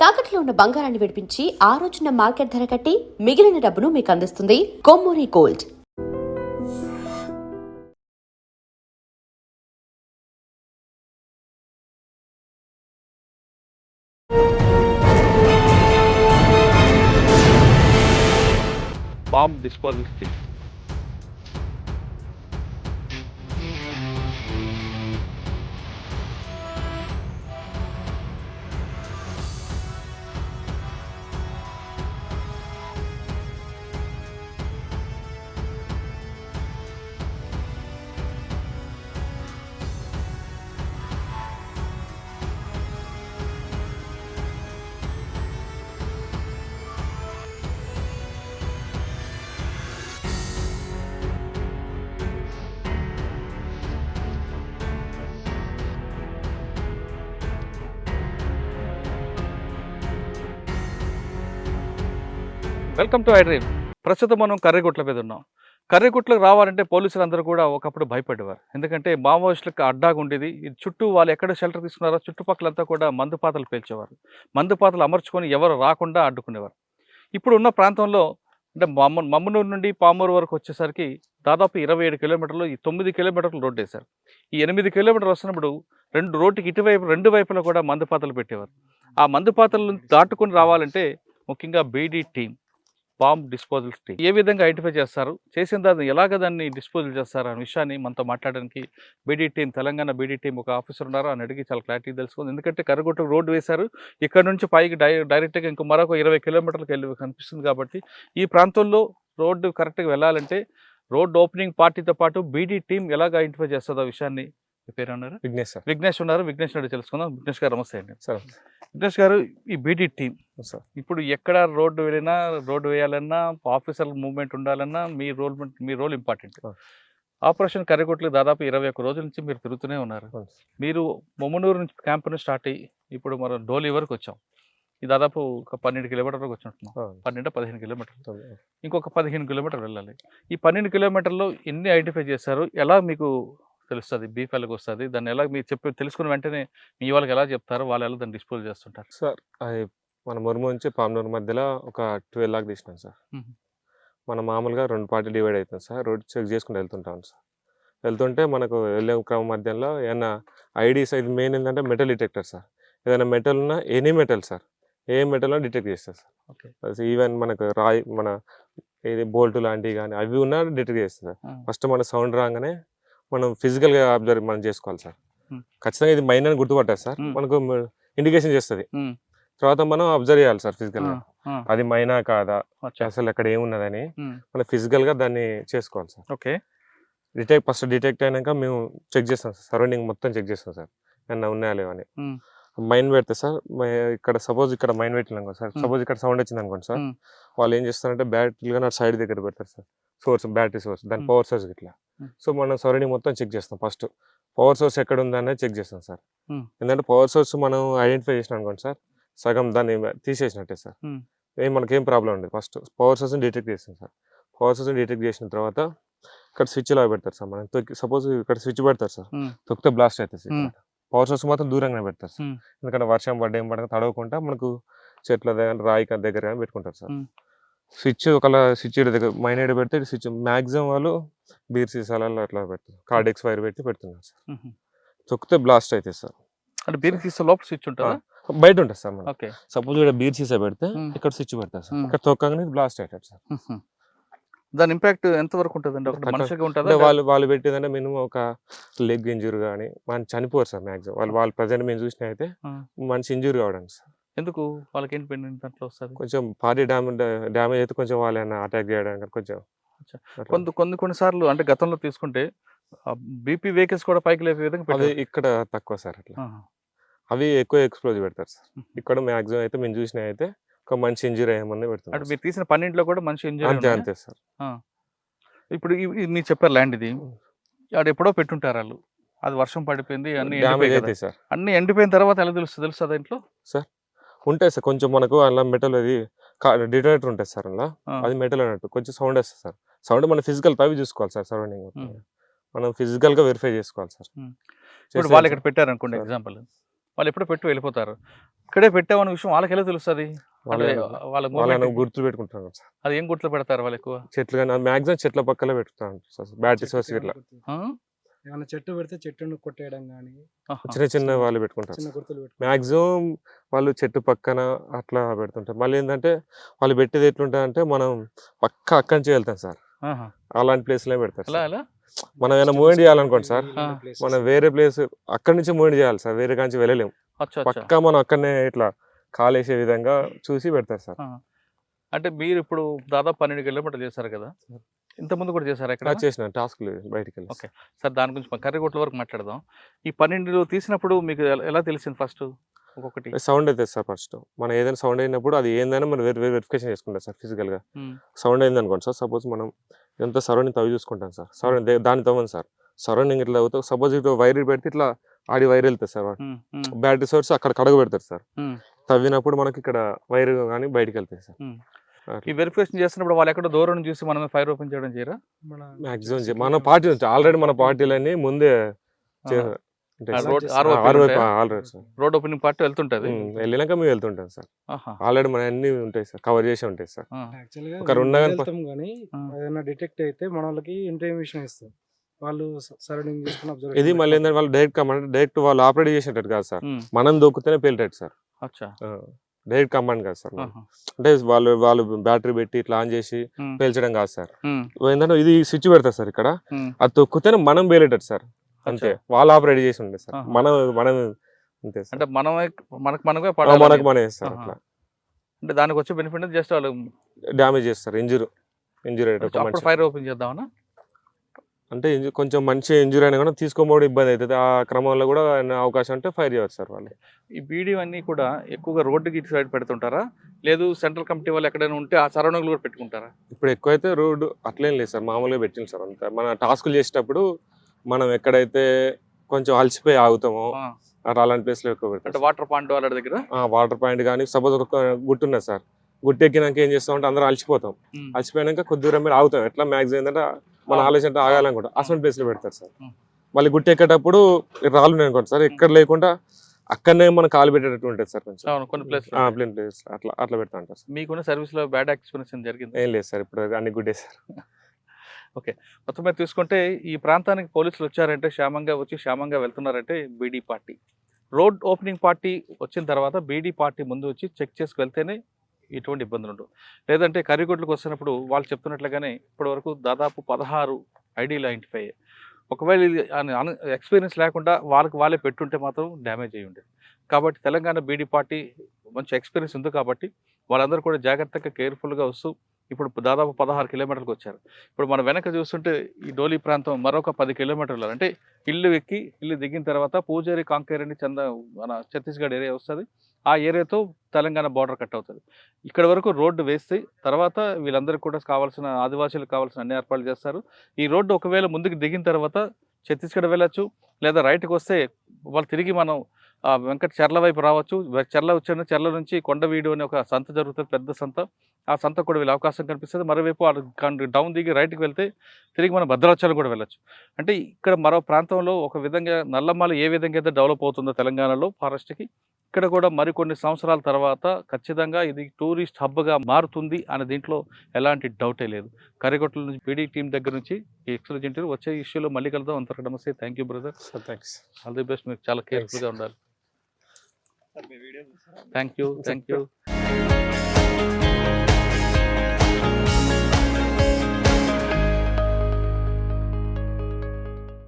తాకట్లో ఉన్న బంగారాన్ని విడిపించి ఆ రోజున మార్కెట్ ధర కట్టి మిగిలిన డబ్బును మీకు అందిస్తుంది Kommuri gold. Bomb disposal stick. Welcome to iDream. ప్రస్తుతం మనం కర్రెగుట్ల మీద ఉన్నాం. కర్రెగుట్లకు రావాలంటే పోలీసులు అందరూ కూడా ఒకప్పుడు భయపడేవారు. ఎందుకంటే మావోయిస్టులకు అడ్డాగా ఉండేది. ఇది చుట్టూ వాళ్ళు ఎక్కడ షెల్టర్ తీసుకున్నారో చుట్టుపక్కలంతా కూడా మందుపాతలు పేల్చేవారు. మందుపాతలు అమర్చుకొని ఎవరు రాకుండా అడ్డుకునేవారు. ఇప్పుడు ఉన్న ప్రాంతంలో అంటే మమ్మనూరు నుండి పామూరు వరకు వచ్చేసరికి దాదాపు 27 కిలోమీటర్లు, ఈ 9 కిలోమీటర్లు రోడ్డు వేశారు. ఈ 8 కిలోమీటర్లు వస్తున్నప్పుడు రోడ్డుకి ఇటువైపు 2 వైపులా కూడా మందుపాతలు పెట్టేవారు. ఆ మందుపాతలను దాటుకొని రావాలంటే ముఖ్యంగా BD team, bomb disposal team ఏ విధంగా ఐడెంటిఫై చేస్తారు, చేసిన దాన్ని ఎలాగ దాన్ని డిస్పోజల్ చేస్తారు అనే విషయాన్ని మనతో మాట్లాడడానికి బీడీ టీం, తెలంగాణ బీడీ టీం ఒక ఆఫీసర్ ఉన్నారు. అని అడిగి చాలా క్లారిటీ తెలుసుకుంది. ఎందుకంటే కర్రగుట్టకు రోడ్డు వేశారు, ఇక్కడ నుంచి పైకి డైరెక్ట్గా ఇంకో మరొక 20 కిలోమీటర్లకు వెళ్ళి కనిపిస్తుంది. కాబట్టి ఈ ప్రాంతంలో రోడ్డు కరెక్ట్గా వెళ్ళాలంటే రోడ్డు ఓపెనింగ్ పార్టీతో పాటు బీడీ టీం ఎలాగ ఐడెంటిఫై చేస్తుందో విషయాన్ని పేరు అన్నారు విఘ్నేష్ సార్. విఘ్నేష్ ఉన్నారు. విఘ్నేష్ రెడ్డి తెలుసుకుందాం. విఘ్నేష్ గారు నమస్తే అండి. సార్ విఘ్నేష్ గారు, ఈ బీడీ టీం సార్ ఇప్పుడు ఎక్కడ రోడ్డు వెళ్ళినా, రోడ్డు వేయాలన్నా, ఆఫీసర్ మూవ్మెంట్ ఉండాలన్నా మీ రోల్ ఇంపార్టెంట్. ఆపరేషన్ కర్రగుట్టలు దాదాపు 21 రోజుల నుంచి మీరు తిరుగుతూనే ఉన్నారు. మీరు మొమ్మనూరు నుంచి క్యాంప్ నుంచి స్టార్ట్ అయ్యి ఇప్పుడు మనం డోలీ వరకు వచ్చాం. ఈ దాదాపు ఒక 12 కిలోమీటర్ వరకు వచ్చినట్టున్నాం. 12-15 కిలోమీటర్లు, ఇంకొక 15 కిలోమీటర్లు వెళ్ళాలి. ఈ 12 కిలోమీటర్లో ఎన్ని ఐడెంటిఫై చేశారు? ఎలా మీకు తెలుస్తుంది బీఫెల్కి వస్తుంది? దాన్ని ఎలా మీరు తెలుసుకున్న వెంటనే మీ వాళ్ళకి ఎలా చెప్తారు, వాళ్ళు ఎలా దాన్ని డిస్పోజ్ చేస్తుంటారు? సార్ అది మన మురుము నుంచి పామనూరు మధ్యలో ఒక 12 లాగా తీసినాం సార్. మన మామూలుగా 2 పార్టీ డివైడ్ అవుతుంది సార్. రోడ్ చెక్ చేసుకుంటూ వెళ్తుంటాం సార్. వెళ్తుంటే మనకు వెళ్ళే క్రమం మధ్యలో ఏమైనా ఐడీస్, ఇది మెయిన్ ఏంటంటే మెటల్ డిటెక్టర్ సార్. ఏదైనా మెటల్ ఉన్నా ఎనీ మెటల్ సార్, ఏ మెటల్ డిటెక్ట్ చేస్తారు సార్. ఓకే. ఈవెన్ మనకు రాయి, మన ఇది బోల్ట్ లాంటివి కానీ అవి ఉన్నా డిటెక్ట్ చేస్తుంది సార్. ఫస్ట్ మన సౌండ్ రాగానే మనం ఫిజికల్గా అబ్జర్వ్ మనం చేసుకోవాలి సార్. ఖచ్చితంగా ఇది మైన్ అని గుర్తుపట్టారు సార్. మనకు ఇండికేషన్ చేస్తుంది. తర్వాత మనం అబ్జర్వ్ చేయాలి సార్ ఫిజికల్గా, అది మైనా కాదా, అసలు అక్కడ ఏమున్నదని మనం ఫిజికల్గా దాన్ని చేసుకోవాలి సార్. ఓకే. ఫస్ట్ డిటెక్ట్ అయినాక మేము చెక్ చేస్తాం సార్, సరౌండింగ్ మొత్తం చెక్ చేస్తాం సార్, ఏమన్నా ఉన్నాయా లేవని. మైన్ పెడితే సార్, ఇక్కడ సపోజ్ ఇక్కడ మైన్ పెట్టినాం సార్, సపోజ్ ఇక్కడ సౌండ్ వచ్చింది అనుకోండి సార్, వాళ్ళు ఏం చేస్తారంటే బ్యాటరీగా నా సైడ్ దగ్గర పెడతారు సార్. సోర్స్, బ్యాటరీ సోర్స్, దాని పవర్ సోర్స్ ఇట్లా. సో మనం సరౌండింగ్ మొత్తం చెక్ చేస్తాం. ఫస్ట్ పవర్ సోర్స్ ఎక్కడ ఉందనేది చెక్ చేస్తాం సార్. ఎందుకంటే పవర్ సోర్స్ మనం ఐడెంటిఫై చేసినాం అనుకోండి సార్, సగం దాన్ని తీసేసినట్టే సార్. మనకేం ప్రాబ్లం ఉండదు. ఫస్ట్ పవర్ సోర్స్ని డిటెక్ట్ చేస్తాం సార్. పవర్ సోర్స్ని డిటెక్ట్ చేసిన తర్వాత ఇక్కడ స్విచ్ లా పెడతారు సార్. మనం సపోజ్ ఇక్కడ స్విచ్ పెడతారు సార్, తొక్కితే బ్లాస్ట్ అవుతుంది సార్. పవర్ సోర్స్ మాత్రం దూరంగా పెడతారు సార్. ఎందుకంటే వర్షం పడ్డ ఏం పడక తడవకుండా మనకు చెట్ల దగ్గర, రాయి దగ్గర కానీ పెట్టుకుంటారు సార్. స్విచ్ ఒకవేళ స్విచ్ దగ్గర మైన్ ఏడు పెడితే స్విచ్ మ్యాక్సిమం వాళ్ళు బీర్ సీసాలలో అట్లా పెడతారు, కార్డెక్స్ వైర్ పెట్టి పెడుతున్నారు సార్. తొక్కితే బ్లాస్ట్ అవుతుంది సార్. అంటే బీర్ సీసా లోపల స్విచ్ ఉంటుంది, బయట ఉంటుంది సార్. మనం సపోజ్ ఇక్కడ బీర్ సీసా పెడితే ఇక్కడ స్విచ్ పెడతారు సార్. ఇక్కడ తొక్కగానే బ్లాస్ట్ అవుతుంది సార్. దాని ఇంపాక్ట్ ఎంత వరకు ఉంటుందండి? ఒక మనిషిగా ఉంటుంది. వాళ్ళు పెట్టేదంటే మినిమం ఒక లెగ్ ఇంజురీ కానీ మనం చనిపోరు సార్. మ్యాక్సిమం వాళ్ళు ప్రజెంట్ మేము చూసిన అయితే మనిషి ఇంజురీ కావడం సార్. ఎందుకు? వాళ్ళకి ఏంటి దాంట్లో వస్తుంది? కొంచెం బాడీ డ్యామేజ్ అయితే కొంచెం వాళ్ళని అటాక్ చేయడానికి కొంచెం కొన్నిసార్లు అంటే గతంలో తీసుకుంటే బీపీ వెహికల్స్ కూడా పైకి లేపే విధంగా అది ఇక్కడ తక్కువ సార్. అట్లా అవి ఎక్కువ ఎక్స్ప్లోజ్ పెడతారు సార్. ఇక్కడ మ్యాక్సిమం అయితే మేము చూసిన అయితే ఒక మనిషి ఇంజురీ ఏమన్నా పెడుతుంది. అంటే మీరు తీసిన 12లో కూడా మనిషి ఇంజురీ అంతే సార్. ఇప్పుడు మీరు చెప్పారు ల్యాండ్ ఇది, అది ఎప్పుడో పెట్టుంటారు వాళ్ళు, అది వర్షం పడిపోయింది, అన్ని డ్యామేజ్ అవుతాయి సార్. అన్ని ఎండిపోయిన తర్వాత ఎలా తెలుస్తుంది దాంట్లో సార్? ఉంటాయి సార్ కొంచెం, మనకు అలా మెటల్ అది డిటెక్టర్ ఉంటుంది సార్. అలా అది మెటల్ అన్నట్టు కొంచెం సౌండ్ వస్తుంది సార్. సౌండ్ మన ఫిజికల్ తవ్వి చూసుకోవాలి సార్. సరౌండింగ్ మనం ఫిజికల్ గా వెరిఫై చేసుకోవాలి సార్. ఇప్పుడు వాళ్ళు ఇక్కడ పెట్టారు అనుకోండి ఎగ్జాంపుల్, వాళ్ళు ఎప్పుడో పెట్టి వెళ్ళిపోతారు. ఇక్కడే పెట్టామన్న విషయం వాళ్ళకి ఎలా తెలుస్తుంది? వాళ్ళ వాళ్ళని గుర్తులు పెట్టుకుంటాను సార్. అది ఏం గుర్తులు పెడతారు వాళ్ళు ఎక్కువ? చెట్లు కానీ మ్యాక్సిమం చెట్ల పక్కనే పెట్టుకుంటాను సార్. బ్యాటరీ సోర్స్ ఇట్లా ఏమైనా చెట్టు పెడితే చెట్టును కొట్టేయడం కానీ చిన్న చిన్న వాళ్ళు పెట్టుకుంటారు. చిన్న గుర్తులు మ్యాక్సిమం వాళ్ళు చెట్టు పక్కన అట్లా పెడుతుంటారు. మళ్ళీ ఏంటంటే వాళ్ళు పెట్టేది ఎట్లుంటుంది అంటే మనం పక్క అక్కడి నుంచి వెళ్తాం సార్, అలాంటి ప్లేస్లో పెడతారు. మనం ఏమైనా మూవ్మెంట్ చేయాలనుకోండి సార్, మనం వేరే ప్లేస్ అక్కడి నుంచి మూవ్మెంట్ చేయాలి సార్, వేరే కాంచి వెళ్ళలేము. పక్కా మనం అక్కడనే ఇట్లా కాలేసే విధంగా చూసి పెడతారు సార్. అంటే మీరు ఇప్పుడు దాదాపు 12 కిలోమీటర్లు చేశారు కదా, ఇంతకుముందు కూడా చేశారు ఎక్కడ? చేసిన టాస్క్ బయటికి వెళ్ళి. ఓకే సార్, దాని గురించి కర్రిగుట్ల వరకు మాట్లాడదాం. ఈ 12 తీసినప్పుడు మీకు ఎలా తెలిసింది? ఫస్ట్ ఒక్కొక్కటి సౌండ్ అయితే సార్, ఫస్ట్ మనం ఏదైనా సౌండ్ అయినప్పుడు అది ఏందైనా మనం వెరిఫికేషన్ చేసుకుంటాం సార్. ఫిజికల్గా సౌండ్ అయింది అనుకోండి సార్, సపోజ్ మనం ఎంత సరౌండింగ్ తవ్వి చూసుకుంటాం సార్. సరౌండింగ్ దాన్ని తవ్వండి సార్, సరౌండింగ్ ఇట్లా అవుతావు. సపోజ్ ఇట్లా వైర్ పెడితే ఇట్లా ఆడి వైర్ వెళ్తుంది సార్, బ్యాటరీ సోర్స్ అక్కడ కడగ పెడతారు సార్. తవ్వినప్పుడు మనకి ఇక్కడ వైర్ కానీ బయటకు వెళ్తాయి సార్. ఈ వెరిఫికేషన్ చేస్తున్నప్పుడు వాళ్ళు ఎక్కడ దూరం చూసి మనం ఫైర్ ఓపెన్ చేయడం చేయరా? మాక్సిమం మన పార్టీ నుంచి ఆల్రెడీ మన పార్టీలన్నీ ముందే రోడ్ ఓపెనింగ్ పార్టీ వెళ్తుంటది, వెళ్ళినాక మేము వెళ్తుంటాం సార్. ఆల్రెడీ మన అన్ని ఉంటాయి సార్, కవర్ చేసి ఉంటాయి సార్. కానీ ఏదైనా డిటెక్ట్ అయితే మన వాళ్ళకి ఇన్ఫర్మేషన్ ఇస్తాం, వాళ్ళు సరౌండింగ్ చేసుకుని అబ్జర్వ్. ఇది మళ్ళీ ఏంటంటే వాళ్ళు డైరెక్ట్ వాళ్ళు ఆపరేట్ చేసేటట్టు కాదు సార్, మనం దొక్కుతేనే పేలిటట్టు సార్. డైరెక్ట్ కమాండ్ కాదు సార్, అంటే వాళ్ళు బ్యాటరీ పెట్టి ఇట్లా ఆన్ చేసి పేల్చడం కాదు సార్. ఏంటంటే ఇది స్విచ్ పెడతారు సార్, ఇక్కడ అది తొక్కుతేనే మనం పేలేటట్టు సార్, అంతే. వాళ్ళు ఆపరేట్ చేసి ఉండే సార్, మనం అంతే సార్. అంటే మనమే సార్ అట్లా. అంటే దానికి వచ్చే బెనిఫిట్ జస్ట్ వాళ్ళు డ్యామేజ్ చేస్తారు, ఇంజురీ ఫైర్ ఓపెన్ చేద్దామన్నా. అంటే కొంచెం మంచి ఇంజురీ అయినా కూడా తీసుకోబోవడం ఇబ్బంది అవుతుంది, ఆ క్రమంలో కూడా అవకాశం అంటే ఫైర్ చేయవచ్చు సార్ వాళ్ళు. ఈ వీడియో అన్ని కూడా ఎక్కువగా రోడ్డుకి ఇటు సైడ్ పెడుతుంటారా, లేదు సెంట్రల్ కమిటీ వాళ్ళు ఎక్కడైనా ఉంటే ఆ సరౌండింగ్ కూడా పెట్టుకుంటారా? ఇప్పుడు ఎక్కువైతే రోడ్డు అట్లేం లేదు సార్, మామూలుగా పెట్టింది సార్. అంతా మన టాస్కులు చేసేటప్పుడు మనం ఎక్కడైతే కొంచెం అలసిపోయి ఆగుతామో అలాంటి ప్లేస్లో ఎక్కువ పెడతాం. అంటే వాటర్ పాయింట్ వాళ్ళ దగ్గర వాటర్ పాయింట్ కానీ, సపోజ్ ఒక గుట్టు ఉన్నది సార్, గుట్టు ఎక్కినాక ఏం చేస్తాం అంటే అందరం అలసిపోతాం, అలసిపోయాక కొద్ది దూరం మీద ఆగుతాం. ఎట్లా మ్యాక్సిమం ఏంటంటే మన ఆలోచన ఆగాలనుకుంటా అసలు ప్లేస్ లో పెడతారు సార్. మళ్ళీ గుట్టి ఎక్కేటప్పుడు రాళ్ళు అనుకోండి సార్, ఎక్కడ లేకుండా అక్కడనే మనం కాలు పెట్టేటట్టు ఉంటుంది సార్. కొంచెం కొన్ని ప్లేస్ అట్లా పెడతా ఉంటారు సార్. మీకున్న సర్వీస్ లో బ్యాడ్ ఎక్స్పీరియన్స్ జరిగింది? ఏం లేదు సార్, ఇప్పుడు అన్ని గుడ్డే సార్. ఓకే, మొత్తం మీద తీసుకుంటే ఈ ప్రాంతానికి పోలీసులు వచ్చారంటే క్షేమంగా వెళ్తున్నారంటే BD party road opening party వచ్చిన తర్వాత బీడీ పార్టీ ముందు వచ్చి చెక్ చేసి వెళ్తేనే ఎటువంటి ఇబ్బందులు ఉండవు. లేదంటే కర్రిగుట్లకు వస్తున్నప్పుడు వాళ్ళు చెప్తున్నట్లుగానే ఇప్పటి వరకు దాదాపు 16 ఐడీలు ఐడెంటిఫై అయ్యాయి. ఒకవేళ ఇది ఎక్స్పీరియన్స్ లేకుండా వాళ్ళే పెట్టుంటే మాత్రం డ్యామేజ్ అయ్యి ఉండేది. కాబట్టి తెలంగాణ బీడీ పార్టీ మంచి ఎక్స్పీరియన్స్ ఉంది కాబట్టి వాళ్ళందరూ కూడా జాగ్రత్తగా కేర్ఫుల్గా వస్తూ ఇప్పుడు దాదాపు 16 కిలోమీటర్లకు వచ్చారు. ఇప్పుడు మనం వెనక చూస్తుంటే ఈ డోలీ ప్రాంతం మరొక 10 కిలోమీటర్లు, అంటే ఇల్లు దిగిన తర్వాత పూజారి కాంకేర్ అని మన ఛత్తీస్గఢ్ ఏరియా వస్తుంది. ఆ ఏరియాతో తెలంగాణ బార్డర్ కట్ అవుతుంది. ఇక్కడ వరకు రోడ్డు వేస్తే తర్వాత వీళ్ళందరికీ కూడా కావాల్సిన ఆదివాసీలకు కావాల్సిన అన్ని ఏర్పాట్లు చేస్తారు. ఈ రోడ్డు ఒకవేళ ముందుకు దిగిన తర్వాత ఛత్తీస్గఢ్ వెళ్ళచ్చు, లేదా రైట్కి వస్తే వాళ్ళు తిరిగి మనం వెంకట చెర్ల వైపు రావచ్చు. చెర్ల నుంచి కొండవీడు అనే ఒక సంత జరుగుతుంది, పెద్ద సంత. ఆ సంత కూడా వీళ్ళ అవకాశం కనిపిస్తుంది. మరోవైపు డౌన్ దిగి రైట్కి వెళ్తే తిరిగి మనం భద్రాచలం కూడా వెళ్ళచ్చు. అంటే ఇక్కడ మరో ప్రాంతంలో ఒక విధంగా నల్లమల ఏ విధంగా అయితే డెవలప్ అవుతుందో తెలంగాణలో ఫారెస్ట్కి, ఇక్కడ కూడా మరికొన్ని సంవత్సరాల తర్వాత ఖచ్చితంగా ఇది టూరిస్ట్ హబ్గా మారుతుంది అనే దీంట్లో ఎలాంటి డౌటే లేదు. కర్రిగుట్ల నుంచి పీడీ టీం దగ్గర నుంచి ఈ ఎక్స్క్లూజివ్ ఇంటర్వ్యూ వచ్చే ఇష్యూలో మళ్ళీ కలుద్దాం. అంతవరకు నమస్తే. Thank you brother. Thanks. All the best. మీరు చాలా కేర్ఫుల్గా ఉండాలి. Thank you.